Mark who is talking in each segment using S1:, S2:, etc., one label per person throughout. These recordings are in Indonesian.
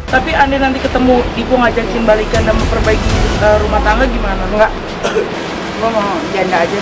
S1: Tapi andai nanti ketemu Dipo ngajakin balikan dan memperbaiki rumah tangga gimana? Enggak. Gua mau janda aja.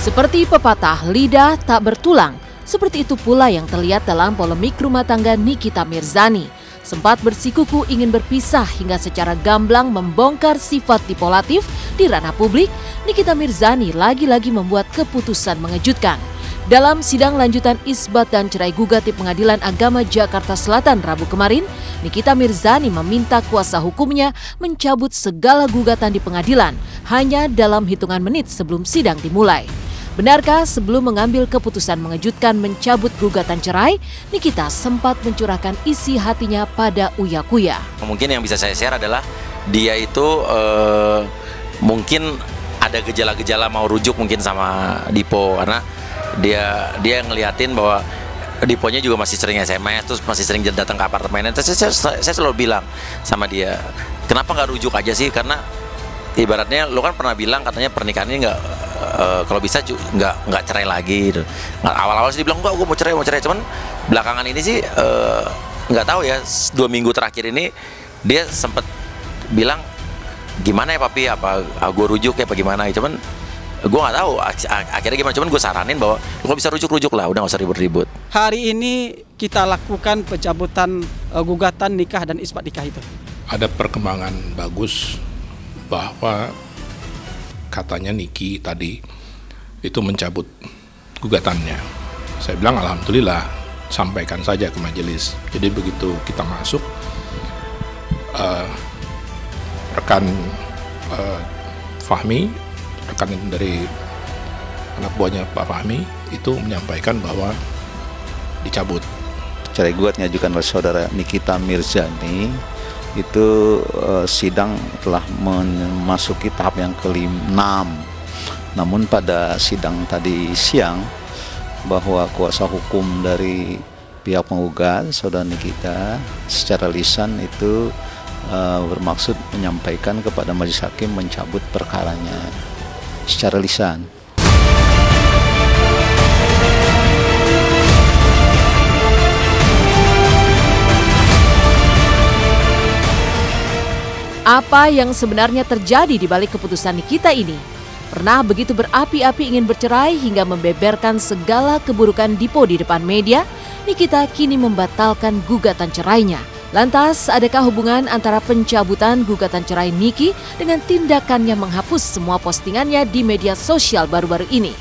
S2: Seperti pepatah, lidah tak bertulang. Seperti itu pula yang terlihat dalam polemik rumah tangga Nikita Mirzani. Sempat bersikuku ingin berpisah hingga secara gamblang membongkar sifat Dipo Latif di ranah publik, Nikita Mirzani lagi-lagi membuat keputusan mengejutkan. Dalam sidang lanjutan isbat dan cerai gugat di Pengadilan Agama Jakarta Selatan Rabu kemarin, Nikita Mirzani meminta kuasa hukumnya mencabut segala gugatan di pengadilan hanya dalam hitungan menit sebelum sidang dimulai. Benarkah sebelum mengambil keputusan mengejutkan mencabut gugatan cerai, Nikita sempat mencurahkan isi hatinya pada Uya Kuya.
S3: Mungkin yang bisa saya share adalah dia itu mungkin ada gejala-gejala mau rujuk mungkin sama Dipo, karena dia ngeliatin bahwa Diponya juga masih sering SMS, terus masih sering datang ke apartemennya. Terus saya selalu bilang sama dia, kenapa nggak rujuk aja sih? Karena ibaratnya lo kan pernah bilang katanya pernikahannya nggak kalau bisa nggak cerai lagi gitu. Nah, awal-awal sih dibilang enggak, gue mau cerai, cuman belakangan ini sih nggak tahu ya, 2 minggu terakhir ini dia sempat bilang gimana ya papi, apa gue rujuk ya apa gimana, cuman gue nggak tahu akhirnya gimana. Cuman gue saranin bahwa kalau bisa rujuk lah, udah nggak usah ribut-ribut.
S4: Hari ini kita lakukan pencabutan gugatan nikah dan isbat nikah itu.
S5: Ada perkembangan bagus bahwa katanya Niki tadi itu mencabut gugatannya. Saya bilang alhamdulillah, sampaikan saja ke majelis. Jadi begitu kita masuk, rekan Fahmi, rekan dari anak buahnya Pak Fahmi itu menyampaikan bahwa dicabut.
S6: Cerai gugat diajukan oleh saudara Nikita Mirzani itu sidang telah memasuki tahap yang ke-6. Namun pada sidang tadi siang bahwa kuasa hukum dari pihak penggugat saudara Nikita secara lisan itu bermaksud menyampaikan kepada majelis hakim mencabut perkaranya secara lisan.
S2: Apa yang sebenarnya terjadi di balik keputusan Nikita ini? Pernah begitu berapi-api ingin bercerai hingga membeberkan segala keburukan Dipo di depan media, Nikita kini membatalkan gugatan cerainya. Lantas, adakah hubungan antara pencabutan gugatan cerai Niki dengan tindakannya menghapus semua postingannya di media sosial baru-baru ini?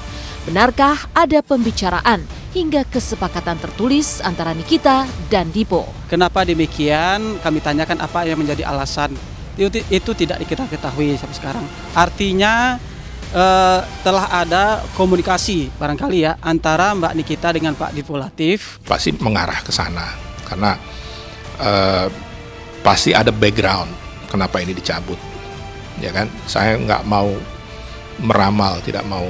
S2: Benarkah ada pembicaraan hingga kesepakatan tertulis antara Nikita dan Dipo?
S4: Kenapa demikian? Kami tanyakan apa yang menjadi alasan. Itu tidak kita ketahui sampai sekarang. Artinya telah ada komunikasi barangkali ya antara Mbak Nikita dengan Pak Dipo Latif.
S5: Pasti mengarah ke sana karena pasti ada background kenapa ini dicabut, ya kan? Saya nggak mau meramal, tidak mau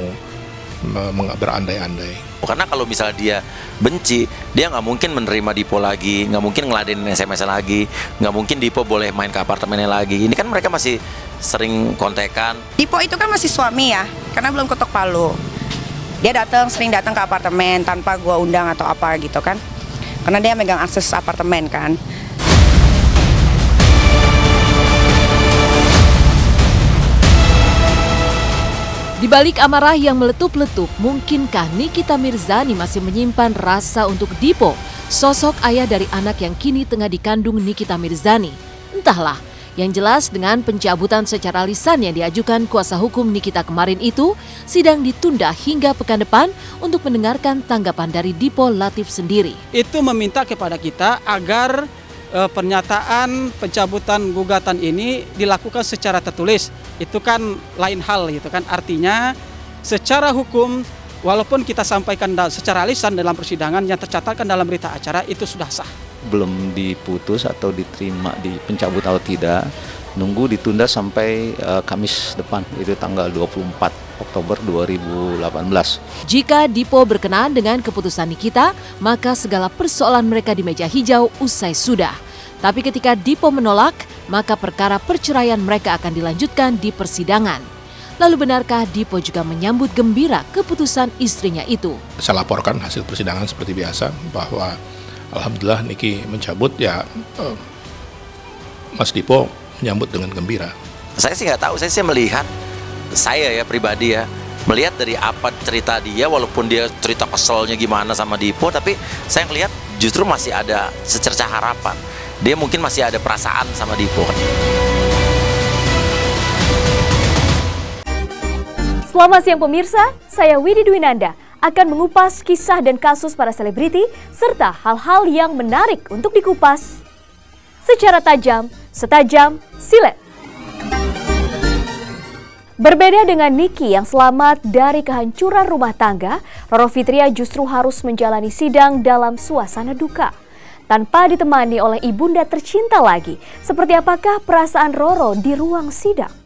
S5: berandai-andai.
S3: Karena kalau misalnya dia benci, dia nggak mungkin menerima Dipo lagi, nggak mungkin ngeladenin SMS lagi, nggak mungkin Dipo boleh main ke apartemennya lagi. Ini kan mereka masih sering kontekan.
S7: Dipo itu kan masih suami ya, karena belum ketok palu. Dia sering datang ke apartemen tanpa gua undang atau apa gitu kan. Karena dia megang akses apartemen kan.
S2: Di balik amarah yang meletup-letup, mungkinkah Nikita Mirzani masih menyimpan rasa untuk Dipo, sosok ayah dari anak yang kini tengah dikandung Nikita Mirzani? Entahlah, yang jelas dengan pencabutan secara lisan yang diajukan kuasa hukum Nikita kemarin itu, sidang ditunda hingga pekan depan untuk mendengarkan tanggapan dari Dipo Latif sendiri.
S4: Itu meminta kepada kita agar pernyataan pencabutan gugatan ini dilakukan secara tertulis. Itu kan lain hal gitu kan. Artinya secara hukum walaupun kita sampaikan secara lisan dalam persidangan yang tercatatkan dalam berita acara itu sudah sah. Belum
S6: Diputus atau diterima di pencabut atau tidak, nunggu ditunda sampai Kamis depan, itu tanggal 24 Oktober 2018.
S2: Jika Dipo berkenan dengan keputusan Nikita, maka segala persoalan mereka di meja hijau usai sudah. Tapi ketika Dipo menolak, maka perkara perceraian mereka akan dilanjutkan di persidangan. Lalu benarkah Dipo juga menyambut gembira keputusan istrinya itu?
S5: Saya laporkan hasil persidangan seperti biasa bahwa alhamdulillah Niki mencabut, ya Mas Dipo menyambut dengan gembira.
S3: Saya sih nggak tahu, saya sih melihat, saya ya pribadi ya, melihat dari apa cerita dia, walaupun dia cerita keselnya gimana sama Dipo, tapi saya ngelihat justru masih ada secercah harapan. Dia mungkin masih ada perasaan sama Dipo.
S8: Selamat siang pemirsa, saya Widi Dwinanda akan mengupas kisah dan kasus para selebriti serta hal-hal yang menarik untuk dikupas secara tajam, setajam silet. Berbeda dengan Niki yang selamat dari kehancuran rumah tangga, Roro Fitria justru harus menjalani sidang dalam suasana duka. Tanpa ditemani oleh ibunda tercinta lagi, seperti apakah perasaan Roro di ruang sidang?